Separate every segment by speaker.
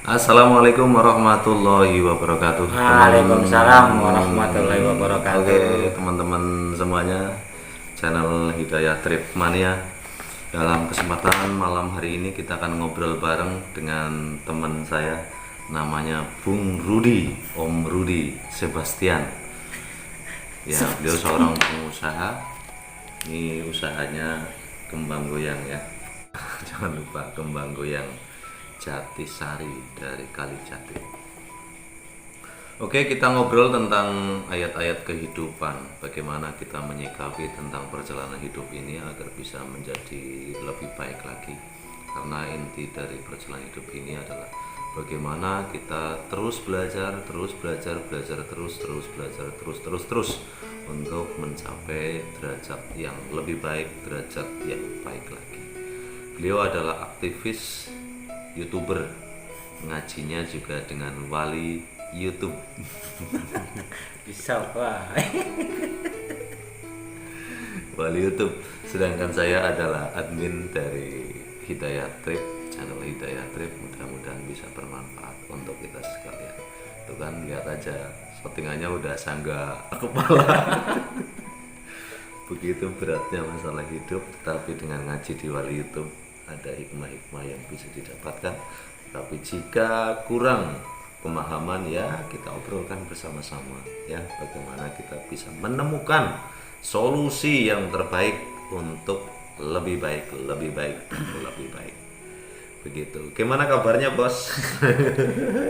Speaker 1: Assalamualaikum warahmatullahi wabarakatuh.
Speaker 2: Waalaikumsalam warahmatullahi wabarakatuh.
Speaker 1: Oke, teman-teman semuanya, channel Hidayah Trip Mania. Dalam kesempatan malam hari ini kita akan ngobrol bareng dengan teman saya, namanya Bung Rudi, Om Rudi Sebastian. Ya, beliau seorang pengusaha. Ini usahanya kembang goyang ya. Jangan lupa kembang goyang Jatisari dari Kalijati. Oke, kita ngobrol tentang ayat-ayat kehidupan. Bagaimana kita menyikapi tentang perjalanan hidup ini agar bisa menjadi lebih baik lagi. Karena inti dari perjalanan hidup ini adalah bagaimana kita terus belajar untuk mencapai derajat yang lebih baik, derajat yang baik lagi. Beliau adalah aktivis YouTuber, ngajinya juga dengan wali YouTube.
Speaker 2: Bisa Pak.
Speaker 1: Wali YouTube. Sedangkan saya adalah admin dari Hidayah Trip, channel Hidayah Trip. Mudah-mudahan bisa bermanfaat untuk kita sekalian. Tuh kan, lihat aja settingannya udah sanggah kepala. Begitu beratnya masalah hidup, tetapi dengan ngaji di wali YouTube ada hikmah-hikmah yang bisa didapatkan. Tapi jika kurang pemahaman, ya kita obrolkan bersama-sama ya, bagaimana kita bisa menemukan solusi yang terbaik untuk lebih baik. Begitu. Gimana kabarnya, Bos?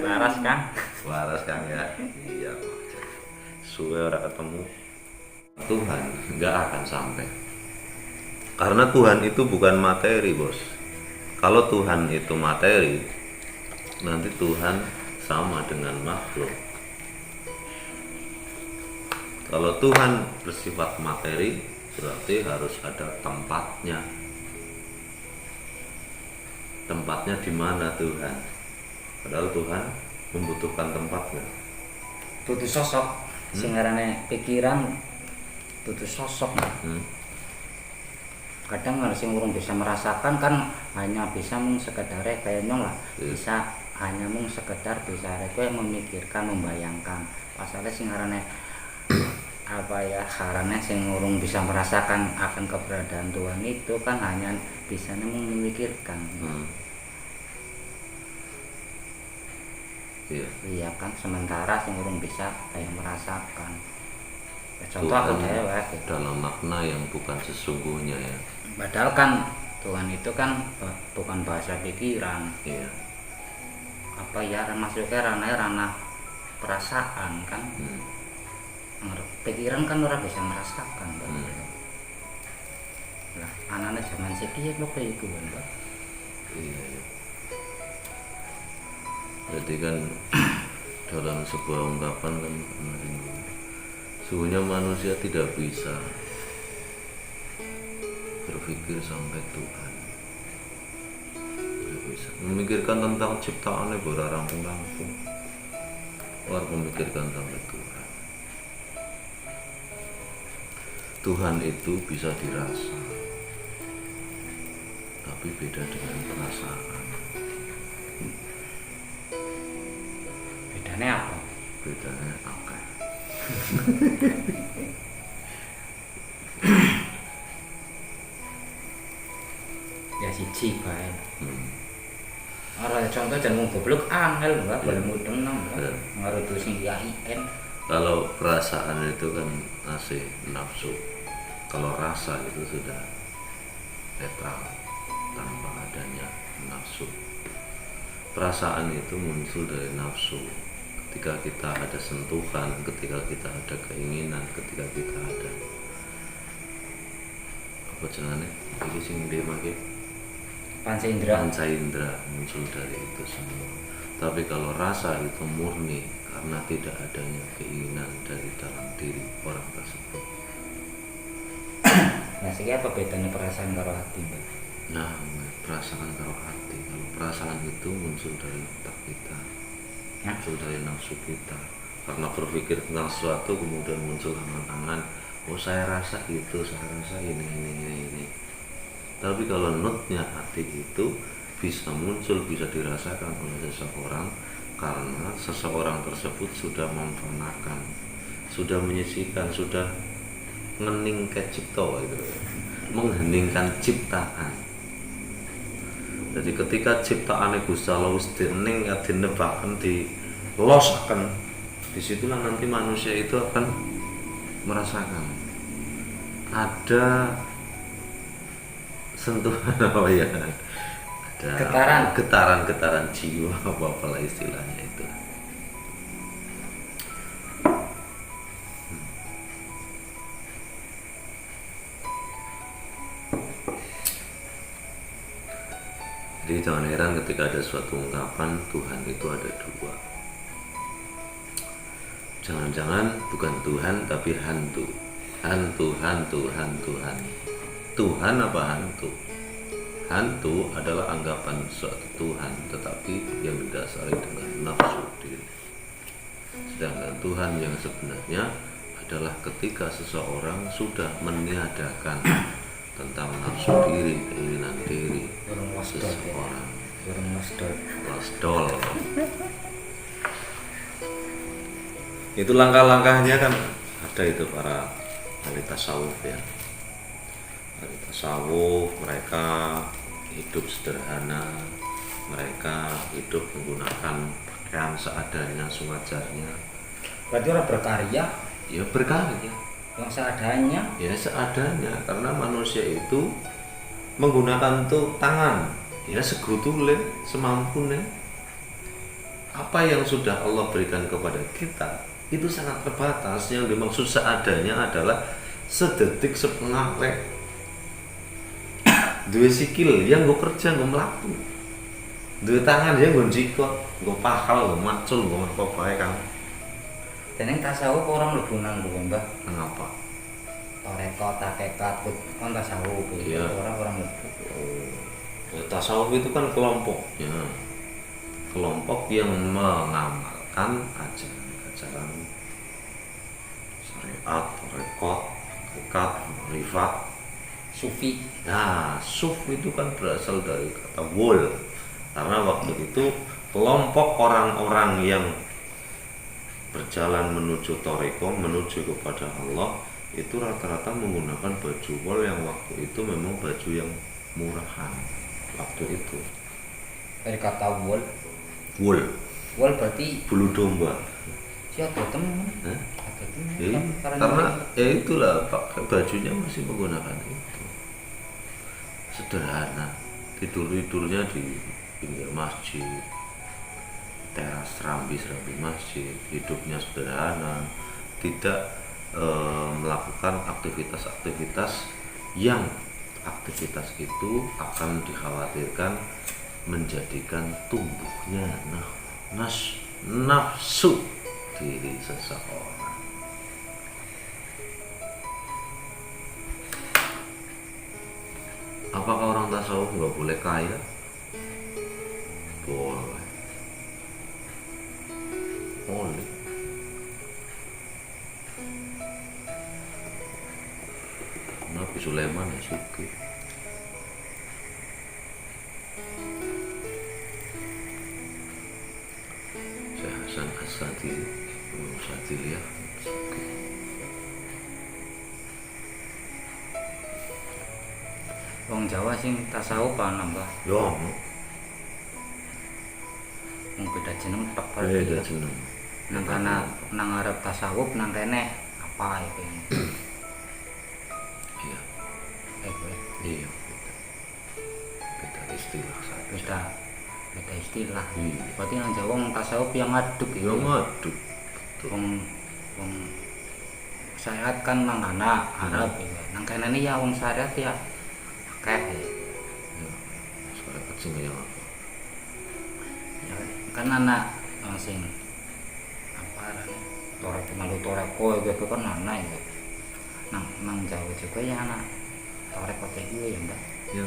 Speaker 2: Laras kan?
Speaker 1: Waras Kang ya. Iya. Suwe ora ketemu. Tuhan nggak akan sampai. Karena Tuhan itu bukan materi, Bos. Kalau Tuhan itu materi, nanti Tuhan sama dengan makhluk. Kalau Tuhan bersifat materi, berarti harus ada tempatnya. Tempatnya di mana Tuhan? Padahal Tuhan membutuhkan tempatnya.
Speaker 2: Butuh sosok. Sing ngarane pikiran butuh sosok. Kadang harus yang urung bisa merasakan kan hanya bisa mung sekedar kayak nyong lah. Bisa hanya mung sekedar bisa kowe memikirkan, membayangkan. Pasalnya sing ngarane apa ya, karena sing urung bisa merasakan akan keberadaan Tuhan itu kan hanya bisa mung memikirkan. Iya kan, sementara sing urung bisa kayak merasakan. Contoh aku dewe
Speaker 1: dalam makna yang bukan sesungguhnya ya.
Speaker 2: Padahal kan Tuhan itu kan bukan bahasa pikiran.
Speaker 1: Iya.
Speaker 2: Apa ya, masuknya ranah perasaan kan. Pikiran kan orang bisa merasakan, Mbak. Lah, anak-anak zaman sekian kok kayak gitu, Mbak.
Speaker 1: Iya. Berarti kan dalam sebuah ungkapan kan kemarin, sesungguhnya manusia tidak bisa berpikir sampai Tuhan. Tidak bisa memikirkan tentang ciptaannya rampung-rampung. Harus memikirkan sampai Tuhan. Tuhan itu bisa dirasa, tapi beda dengan perasaan.
Speaker 2: Bedanya apa?
Speaker 1: Bedanya akeh.
Speaker 2: Ya siji bae. Ora contoh jan wong goblok angel, Mbak, boleh mudeng nang, Mbak. Ngaruh tuh sing IAIN.
Speaker 1: Kalau perasaan itu kan masih nafsu. Kalau rasa itu sudah netral tanpa adanya nafsu. Perasaan itu muncul dari nafsu. Ketika kita ada sentuhan, ketika kita ada keinginan, ketika kita ada apa jenenge? Iki sing dia make
Speaker 2: Panca indera
Speaker 1: muncul dari itu semua. Tapi kalau rasa itu murni karena tidak adanya keinginan dari dalam diri orang tersebut.
Speaker 2: Nah, sih apa bedanya perasaan karo hati, Mbak?
Speaker 1: Nah, perasaan karo hati. Kalau perasaan itu muncul dari otak kita, muncul dari nafsu kita. Karena berpikir tentang sesuatu kemudian muncul angan-angan, oh saya rasa itu, saya rasa ini. Tapi kalau notnya hati itu bisa muncul, bisa dirasakan oleh seseorang karena seseorang tersebut sudah memfanakan, sudah menyisikan, sudah ngeningke cipta itu, mengheningkan ciptaan. Jadi ketika ciptaane Gusti Allah wis dening dinebaken, dilosaken, disitulah nanti manusia itu akan merasakan ada sentuhan apa ya, ada getaran jiwa apa apalah istilahnya itu. Jadi jangan heran ketika ada suatu ungkapan Tuhan itu ada dua. Jangan-jangan bukan Tuhan tapi hantu. Hantu. Tuhan apa hantu? Hantu adalah anggapan suatu Tuhan tetapi yang didasari dengan nafsu diri. Sedangkan Tuhan yang sebenarnya adalah ketika seseorang sudah meniadakan tentang nafsu diri, keinginan diri seseorang. Wasdol. Itu langkah-langkahnya kan ada itu para ahli tasawuf ya. Ahli tasawuf mereka hidup sederhana, mereka hidup menggunakan pakaian seadanya, sewajarnya.
Speaker 2: Berarti orang berkarya?
Speaker 1: Ya berkarya.
Speaker 2: Yang seadanya?
Speaker 1: Ya seadanya, karena manusia itu menggunakan tuh tangan, ya segutule, semampune. Apa yang sudah Allah berikan kepada kita itu sangat terbatas. Yang dimaksud seadanya adalah sedetik setengah lek dua sikil yang gue kerja, gue melaku, dua tangan yang gue jikot, gue pahal, gue macul, gue apa baik kamu.
Speaker 2: Dan yang tasawuf orang lebunan gue mbak.
Speaker 1: Kenapa?
Speaker 2: Tarekat, takekat, kan tasawuf gitu.
Speaker 1: Iya.
Speaker 2: Orang
Speaker 1: Ya, tasawuf itu kan kelompoknya, kelompok yang mengamalkan ajaran syariat, tarekat, takekat, rifat,
Speaker 2: sufi.
Speaker 1: Nah, suf itu kan berasal dari kata wul, karena waktu itu kelompok orang-orang yang berjalan menuju toriko, menuju kepada Allah, itu rata-rata menggunakan baju wol yang waktu itu memang baju yang murahan waktu itu.
Speaker 2: Dari kata wol berarti
Speaker 1: bulu domba.
Speaker 2: siapa temen?
Speaker 1: Ya, karena ya itulah bajunya masih menggunakan itu, sederhana, tidur-tidurnya di pinggir masjid, teras serambi masjid, hidupnya sederhana, tidak melakukan aktivitas-aktivitas yang aktivitas itu akan dikhawatirkan menjadikan tumbuhnya nafsu diri seseorang. Apakah orang tasawuf nggak boleh kaya? Boleh. Nabi Sulaiman ya sugih. Syekh Hasan As-Sadili, Sadili ya sugih.
Speaker 2: Wong Jawa sing tasawuf ana mbah.
Speaker 1: Yo,
Speaker 2: Wong beda jeneng tok
Speaker 1: beda
Speaker 2: berarti.
Speaker 1: jeneng.
Speaker 2: Nang kana nang arep tasawuf nang kene apa iki?
Speaker 1: Iya,
Speaker 2: Kowe
Speaker 1: iya. Beda istilah saja.
Speaker 2: beda istilah.
Speaker 1: Iya.
Speaker 2: Berarti nang Jawa wong tasawuf yang ngaduk
Speaker 1: Ya ngaduk. Betul.
Speaker 2: Wong syariat kan nang kana Arab iki. Nang kene ya wong syariat ya kayak
Speaker 1: Ya, suara kecil yang apa?
Speaker 2: ya, kan anak sing apa arane torek malu toreko itu kan anak ya nang Jawa juga ya anak torek kote gue ya mbak
Speaker 1: Ya.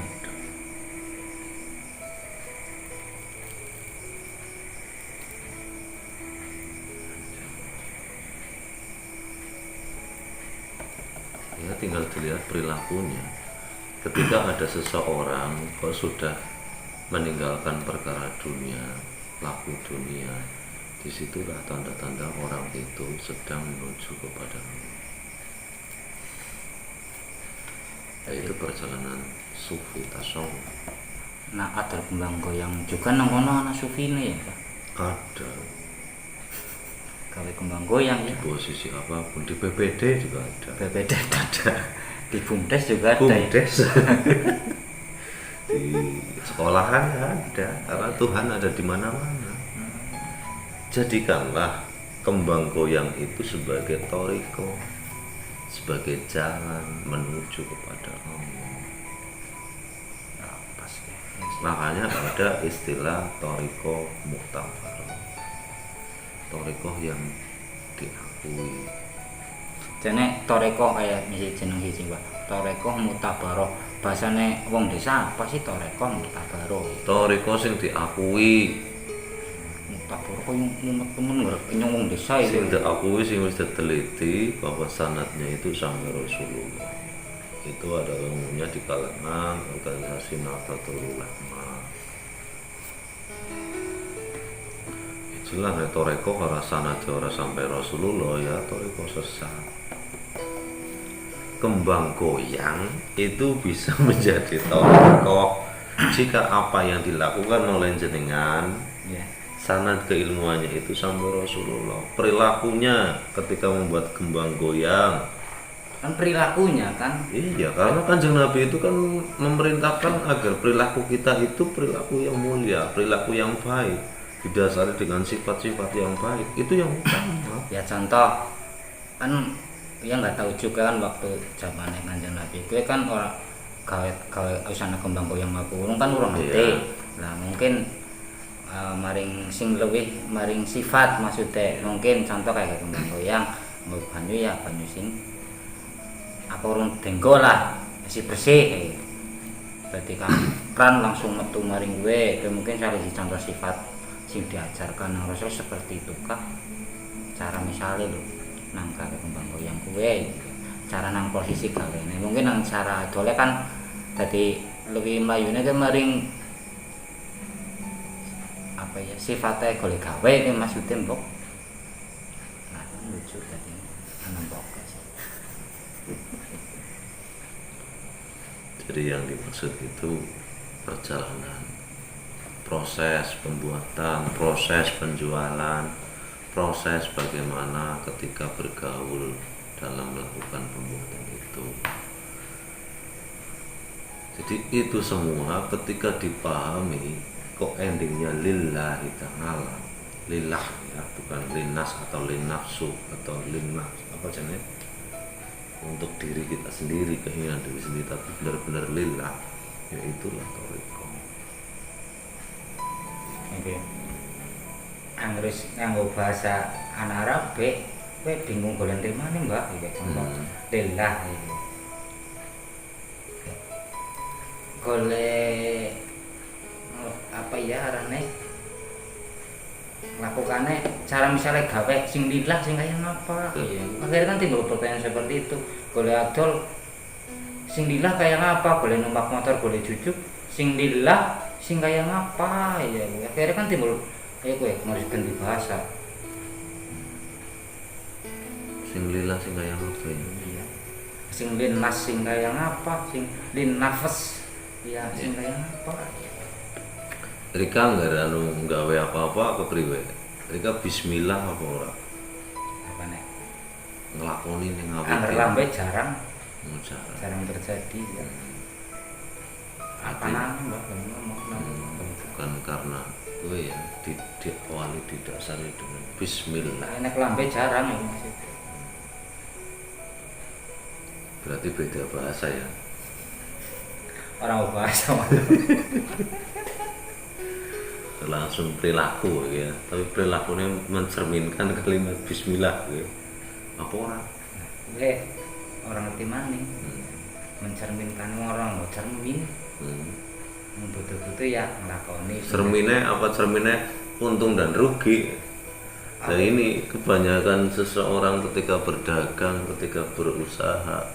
Speaker 1: Ya tinggal dilihat perilakunya. Ketika ada seseorang kok sudah meninggalkan perkara dunia, laku dunia. Disitulah tanda-tanda orang itu sedang menuju kepada Allah. Yaitu perjalanan sufi tasawuf.
Speaker 2: Nah, ada kembang goyang juga nang kono ana sufine ya, Pak.
Speaker 1: Ada
Speaker 2: Gawe kembang goyang ya.
Speaker 1: posisi apapun, di PPD juga ada.
Speaker 2: BPD ada. Di Bumdes juga ada.
Speaker 1: Bumdes. Di sekolahan ada, karena Tuhan ada di mana-mana. Jadikanlah kembang goyang itu sebagai toriko, sebagai jalan menuju kepada Allah.
Speaker 2: Nah, pas ya.
Speaker 1: Makanya ada istilah toriko muktabar, toriko yang diakui.
Speaker 2: Jane toreko kayak misi jeneng siji, Pak. Toreko mutabaroh. Bahasane wong desa apa sih toreko mutabaroh?
Speaker 1: Toriko sing diakui,
Speaker 2: Mutabaroh koyo mumet temen nyong wong desa
Speaker 1: sing
Speaker 2: itu.
Speaker 1: diakui, sing wis diteliti bahwa sanadnya itu sampai Rasulullah. Itu adalah umumnya di kalangan organisasi Nahdlatul Ulama. Jelas ya toreko karena sanadnya ora sampai Rasulullah, ya toreko sesat. Kembang goyang itu bisa menjadi toreko jika apa yang dilakukan oleh jenengan,
Speaker 2: Ya.
Speaker 1: sanad keilmuannya itu sampai Rasulullah. Perilakunya ketika membuat kembang goyang,
Speaker 2: Kan perilakunya kan.
Speaker 1: iya, karena Kanjeng Nabi itu kan memerintahkan agar perilaku kita itu perilaku yang mulia, perilaku yang baik, didasari dengan sifat-sifat yang baik. Itu yang utama.
Speaker 2: Ya contoh kan ya nggak tahu juga kan waktu zaman Kanjeng Nabi gue kan orang gawe usana kembang goyang aku kan urung ngerti.
Speaker 1: Iya.
Speaker 2: Lah mungkin maring sing luwih maring sifat maksudnya mungkin contoh kayak kembang goyang nggo banyu ya banyu sing apa urung denggo lah masih bersih berarti kan langsung metu maring gue mungkin salah satu contoh sifat sing diajarkan nang Rasul seperti itu kah cara misalnya lho nang gawe kembang goyang kue cara nang posisi gawe mungkin nang cara dole kan dadi lebih mlayune ke maring apa ya sifatnya golek gawe iki maksudnya mbok nah lucu tadi anak pokok
Speaker 1: Jadi yang dimaksud itu perjalanan, proses pembuatan, proses penjualan, proses bagaimana ketika bergaul dalam melakukan pembuatan itu. Jadi itu semua ketika dipahami kok endingnya lillahi ta'ala, lillah ya, bukan linnas atau linnafsu atau linnas apa jenis, untuk diri kita sendiri, keinginan diri sendiri, tapi benar-benar lillah, yaitulah toriko.
Speaker 2: oke anggris nganggo bahasa anak Arab kowe bingung golek dari mana mbak iki contoh lillah iki golek apa ya arane lakukannya cara misalnya gawe sing lillah sing kaya apa iya akhirnya kan timbul pertanyaan seperti itu golek adol sing lillah kaya apa golek numpak motor golek jujuk sing lillah sing kaya apa ya akhirnya kan timbul kowe harus ganti bahasa
Speaker 1: Sing lillah sing kaya apa ya?
Speaker 2: iya sing linnas sing kaya apa sing linnafas ya sing kaya apa
Speaker 1: Rika nggak ada nggawe apa-apa kepriwe. Rika bismillah apa ora?
Speaker 2: apa nek
Speaker 1: Ngelakoni ning
Speaker 2: angger
Speaker 1: awake.
Speaker 2: lambe jarang
Speaker 1: Jarang.
Speaker 2: terjadi ya apa
Speaker 1: Hati.
Speaker 2: namanya mbak ngomong
Speaker 1: Bukan karena gue ya diawali didasari dengan bismillah.
Speaker 2: nek lambe jarang ya maksudnya
Speaker 1: Berarti beda bahasa ya.
Speaker 2: orang bahasa
Speaker 1: Langsung perilaku ya. Tapi perilakunya mencerminkan kalimat bismillah ya. Apa ora?
Speaker 2: orang ngerti maning mencerminkan orang mau cermin betul-betul ya ngelakoni
Speaker 1: Cerminnya apa cerminnya untung dan rugi. Nah ini kebanyakan seseorang ketika berdagang, ketika berusaha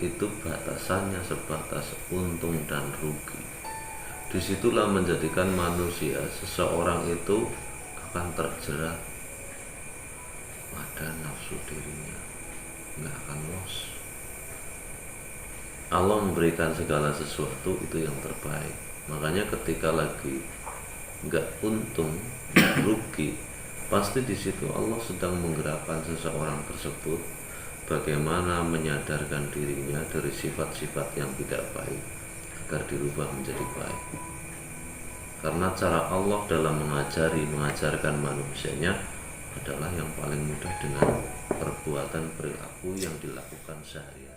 Speaker 1: itu batasannya sebatas untung dan rugi. disitulah menjadikan manusia seseorang itu akan terjerat pada nafsu dirinya, nggak akan los. Allah memberikan segala sesuatu itu yang terbaik. Makanya ketika lagi nggak untung, nggak rugi, pasti di situ Allah sedang menggerakkan seseorang tersebut bagaimana menyadarkan dirinya dari sifat-sifat yang tidak baik agar dirubah menjadi baik. Karena cara Allah dalam mengajarkan manusianya adalah yang paling mudah dengan perbuatan perilaku yang dilakukan sehari-hari.